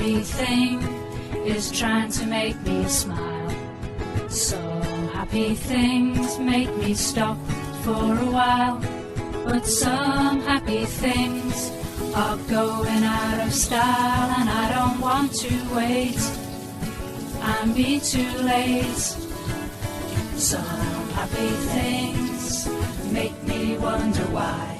happy thing is trying to make me smile. Some happy things make me stop for a while, but some happy things are going out of style, and I don't want to wait and be too late. Some happy things make me wonder why.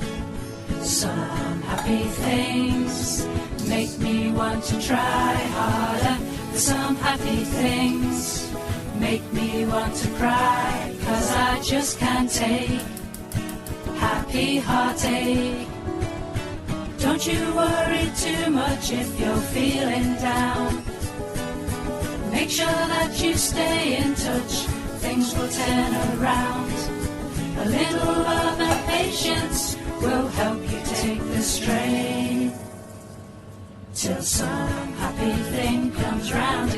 Some happy things make me want to try harder. Some happy things make me want to cry, 'cause I just can't take happy heartache. Don't you worry too much if you're feeling down. Make sure that you stay in touch, things will turn around. A little love and patience will help you take the strain, till some happy thing comes round